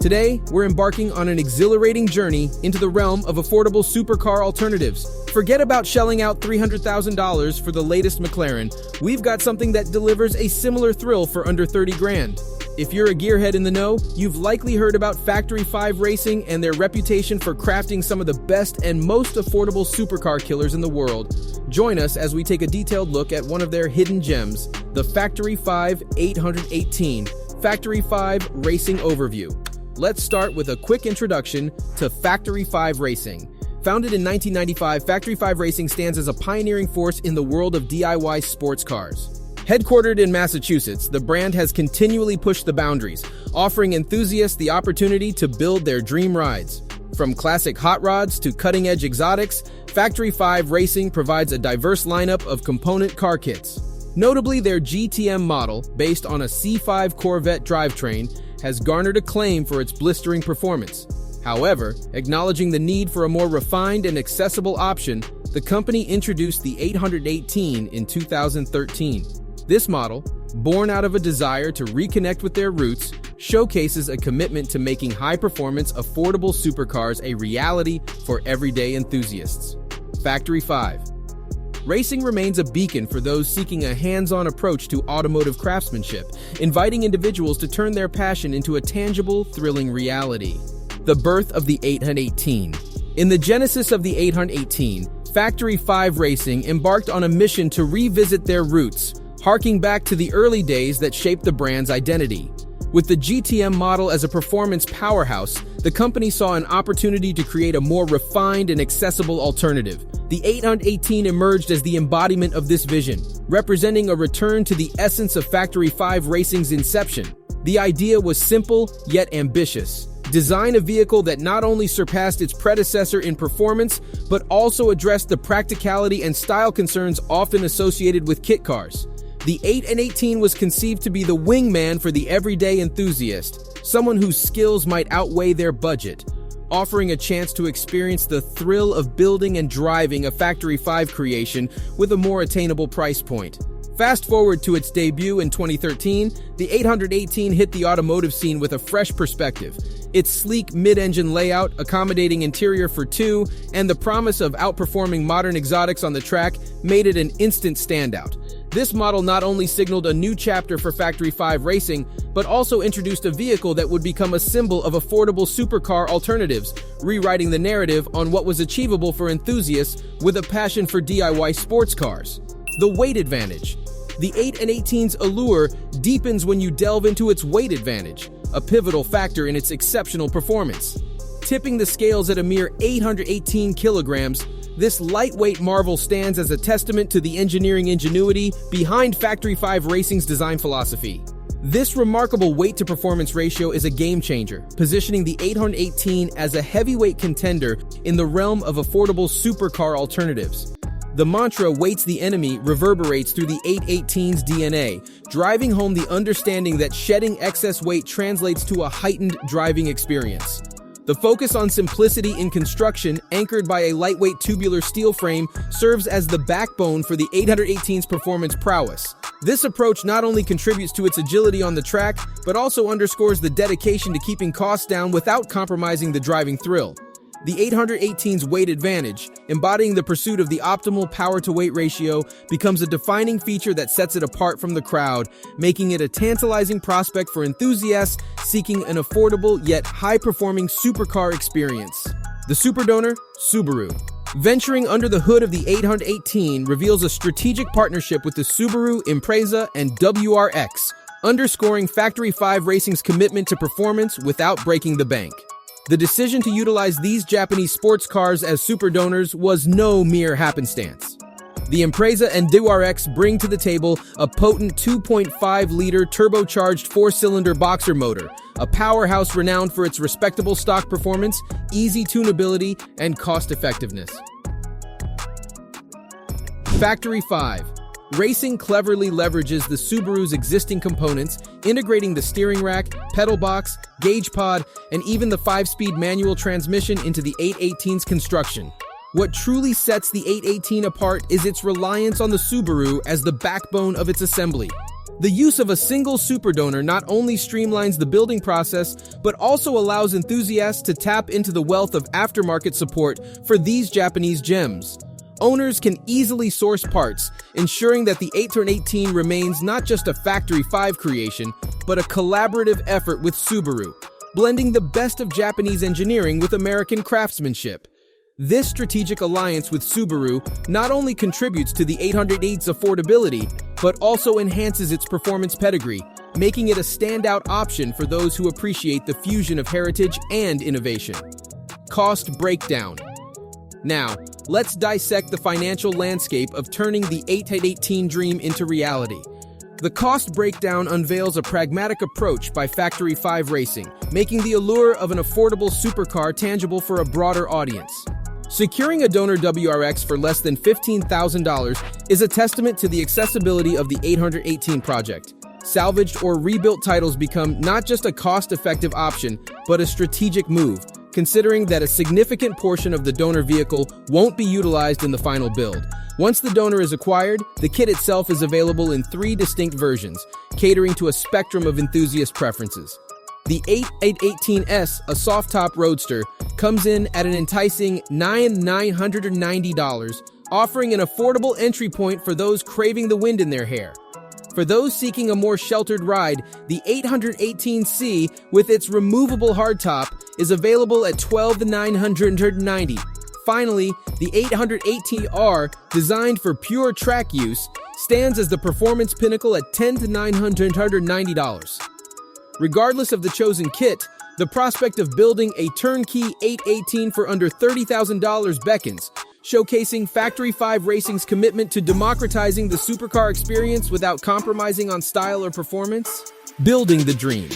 Today, we're embarking on an exhilarating journey into the realm of affordable supercar alternatives. Forget about shelling out $300,000 for the latest McLaren. We've got something that delivers a similar thrill for under 30 grand. If you're a gearhead in the know, you've likely heard about Factory 5 Racing and their reputation for crafting some of the best and most affordable supercar killers in the world. Join us as we take a detailed look at one of their hidden gems, the Factory 5 818 Factory 5 Racing Overview. Let's start with a quick introduction to Factory 5 Racing. Founded in 1995, Factory 5 Racing stands as a pioneering force in the world of DIY sports cars. Headquartered in Massachusetts, the brand has continually pushed the boundaries, offering enthusiasts the opportunity to build their dream rides. From classic hot rods to cutting-edge exotics, Factory 5 Racing provides a diverse lineup of component car kits. Notably, their GTM model, based on a C5 Corvette drivetrain, has garnered acclaim for its blistering performance. However, acknowledging the need for a more refined and accessible option, the company introduced the 818 in 2013. This model, born out of a desire to reconnect with their roots, showcases a commitment to making high-performance, affordable supercars a reality for everyday enthusiasts. Factory 5 Racing remains a beacon for those seeking a hands-on approach to automotive craftsmanship, inviting individuals to turn their passion into a tangible, thrilling reality. The birth of the 818. In the genesis of the 818, Factory 5 Racing embarked on a mission to revisit their roots, harking back to the early days that shaped the brand's identity. With the GTM model as a performance powerhouse, the company saw an opportunity to create a more refined and accessible alternative. The 818 emerged as the embodiment of this vision, representing a return to the essence of Factory 5 Racing's inception. The idea was simple yet ambitious. Design a vehicle that not only surpassed its predecessor in performance, but also addressed the practicality and style concerns often associated with kit cars. The 818 was conceived to be the wingman for the everyday enthusiast, someone whose skills might outweigh their budget, offering a chance to experience the thrill of building and driving a Factory 5 creation with a more attainable price point. Fast forward to its debut in 2013, the 818 hit the automotive scene with a fresh perspective. Its sleek mid-engine layout, accommodating interior for two, and the promise of outperforming modern exotics on the track made it an instant standout. This model not only signaled a new chapter for Factory 5 Racing, but also introduced a vehicle that would become a symbol of affordable supercar alternatives, rewriting the narrative on what was achievable for enthusiasts with a passion for DIY sports cars. The weight advantage. The 818's allure deepens when you delve into its weight advantage, a pivotal factor in its exceptional performance. Tipping the scales at a mere 818 kilograms, this lightweight marvel stands as a testament to the engineering ingenuity behind Factory 5 Racing's design philosophy. This remarkable weight-to-performance ratio is a game-changer, positioning the 818 as a heavyweight contender in the realm of affordable supercar alternatives. The mantra "Weight's the enemy" reverberates through the 818's DNA, driving home the understanding that shedding excess weight translates to a heightened driving experience. The focus on simplicity in construction, anchored by a lightweight tubular steel frame, serves as the backbone for the 818's performance prowess. This approach not only contributes to its agility on the track, but also underscores the dedication to keeping costs down without compromising the driving thrill. The 818's weight advantage, embodying the pursuit of the optimal power-to-weight ratio, becomes a defining feature that sets it apart from the crowd, making it a tantalizing prospect for enthusiasts seeking an affordable yet high-performing supercar experience. The Superdonor, Subaru. Venturing under the hood of the 818 reveals a strategic partnership with the Subaru, Impreza, and WRX, underscoring Factory 5 Racing's commitment to performance without breaking the bank. The decision to utilize these Japanese sports cars as super donors was no mere happenstance. The Impreza and WRX bring to the table a potent 2.5-liter turbocharged 4-cylinder boxer motor, a powerhouse renowned for its respectable stock performance, easy tunability, and cost-effectiveness. Factory 5 Racing cleverly leverages the Subaru's existing components, integrating the steering rack, pedal box, gauge pod, and even the 5-speed manual transmission into the 818's construction. What truly sets the 818 apart is its reliance on the Subaru as the backbone of its assembly. The use of a single super donor not only streamlines the building process, but also allows enthusiasts to tap into the wealth of aftermarket support for these Japanese gems. Owners can easily source parts, ensuring that the 818 remains not just a Factory 5 creation, but a collaborative effort with Subaru, blending the best of Japanese engineering with American craftsmanship. This strategic alliance with Subaru not only contributes to the 808's affordability, but also enhances its performance pedigree, making it a standout option for those who appreciate the fusion of heritage and innovation. Cost breakdown. Now, let's dissect the financial landscape of turning the 818 dream into reality. The cost breakdown unveils a pragmatic approach by Factory 5 Racing, making the allure of an affordable supercar tangible for a broader audience. Securing a donor WRX for less than $15,000 is a testament to the accessibility of the 818 project. Salvaged or rebuilt titles become not just a cost-effective option, but a strategic move, considering that a significant portion of the donor vehicle won't be utilized in the final build. Once the donor is acquired, the kit itself is available in 3 distinct versions, catering to a spectrum of enthusiast preferences. The 818S, a soft-top roadster, comes in at an enticing $990, offering an affordable entry point for those craving the wind in their hair. For those seeking a more sheltered ride, the 818C, with its removable hardtop, is available at $12,990. Finally, the 818R, designed for pure track use, stands as the performance pinnacle at $10,990. Regardless of the chosen kit, the prospect of building a turnkey 818 for under $30,000 beckons, showcasing Factory 5 Racing's commitment to democratizing the supercar experience without compromising on style or performance. Building the dream.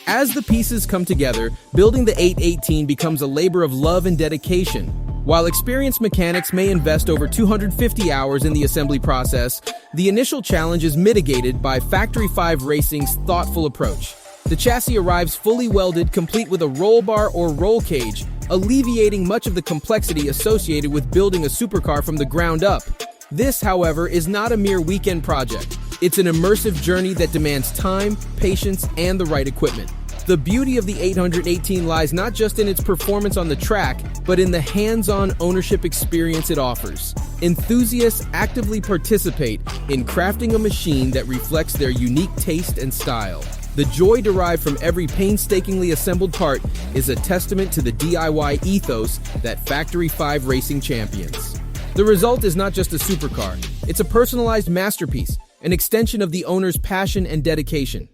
As the pieces come together, building the 818 becomes a labor of love and dedication. While experienced mechanics may invest over 250 hours in the assembly process, the initial challenge is mitigated by Factory 5 Racing's thoughtful approach. The chassis arrives fully welded, complete with a roll bar or roll cage, alleviating much of the complexity associated with building a supercar from the ground up. This, however, is not a mere weekend project. It's an immersive journey that demands time, patience, and the right equipment. The beauty of the 818 lies not just in its performance on the track, but in the hands-on ownership experience it offers. Enthusiasts actively participate in crafting a machine that reflects their unique taste and style. The joy derived from every painstakingly assembled part is a testament to the DIY ethos that Factory 5 Racing champions. The result is not just a supercar, it's a personalized masterpiece, an extension of the owner's passion and dedication.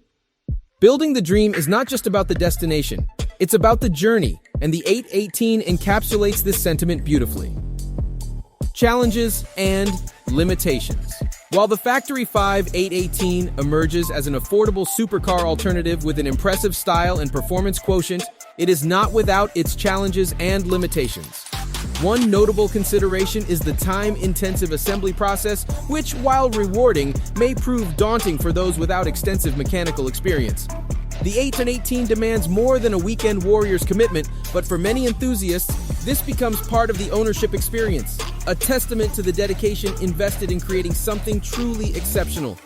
Building the dream is not just about the destination, it's about the journey, and the 818 encapsulates this sentiment beautifully. Challenges and limitations. While the Factory 5 818 emerges as an affordable supercar alternative with an impressive style and performance quotient, it is not without its challenges and limitations. One notable consideration is the time-intensive assembly process, which, while rewarding, may prove daunting for those without extensive mechanical experience. The 818 demands more than a weekend warrior's commitment, but for many enthusiasts, this becomes part of the ownership experience, a testament to the dedication invested in creating something truly exceptional.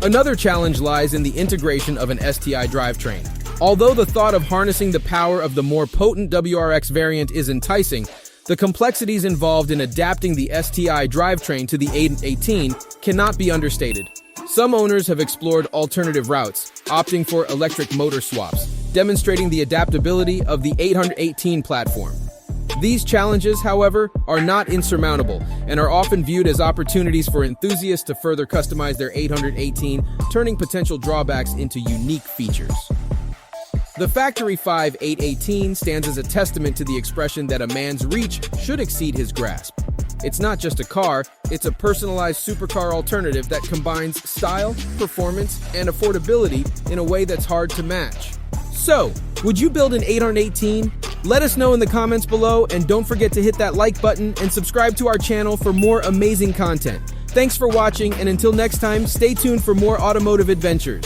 Another challenge lies in the integration of an STI drivetrain. Although the thought of harnessing the power of the more potent WRX variant is enticing, the complexities involved in adapting the STI drivetrain to the 818 cannot be understated. Some owners have explored alternative routes, opting for electric motor swaps, demonstrating the adaptability of the 818 platform. These challenges, however, are not insurmountable and are often viewed as opportunities for enthusiasts to further customize their 818, turning potential drawbacks into unique features. The Factory 5 818 stands as a testament to the expression that a man's reach should exceed his grasp. It's not just a car, it's a personalized supercar alternative that combines style, performance, and affordability in a way that's hard to match. So, would you build an 818? Let us know in the comments below, and don't forget to hit that like button and subscribe to our channel for more amazing content. Thanks for watching, and until next time, stay tuned for more automotive adventures.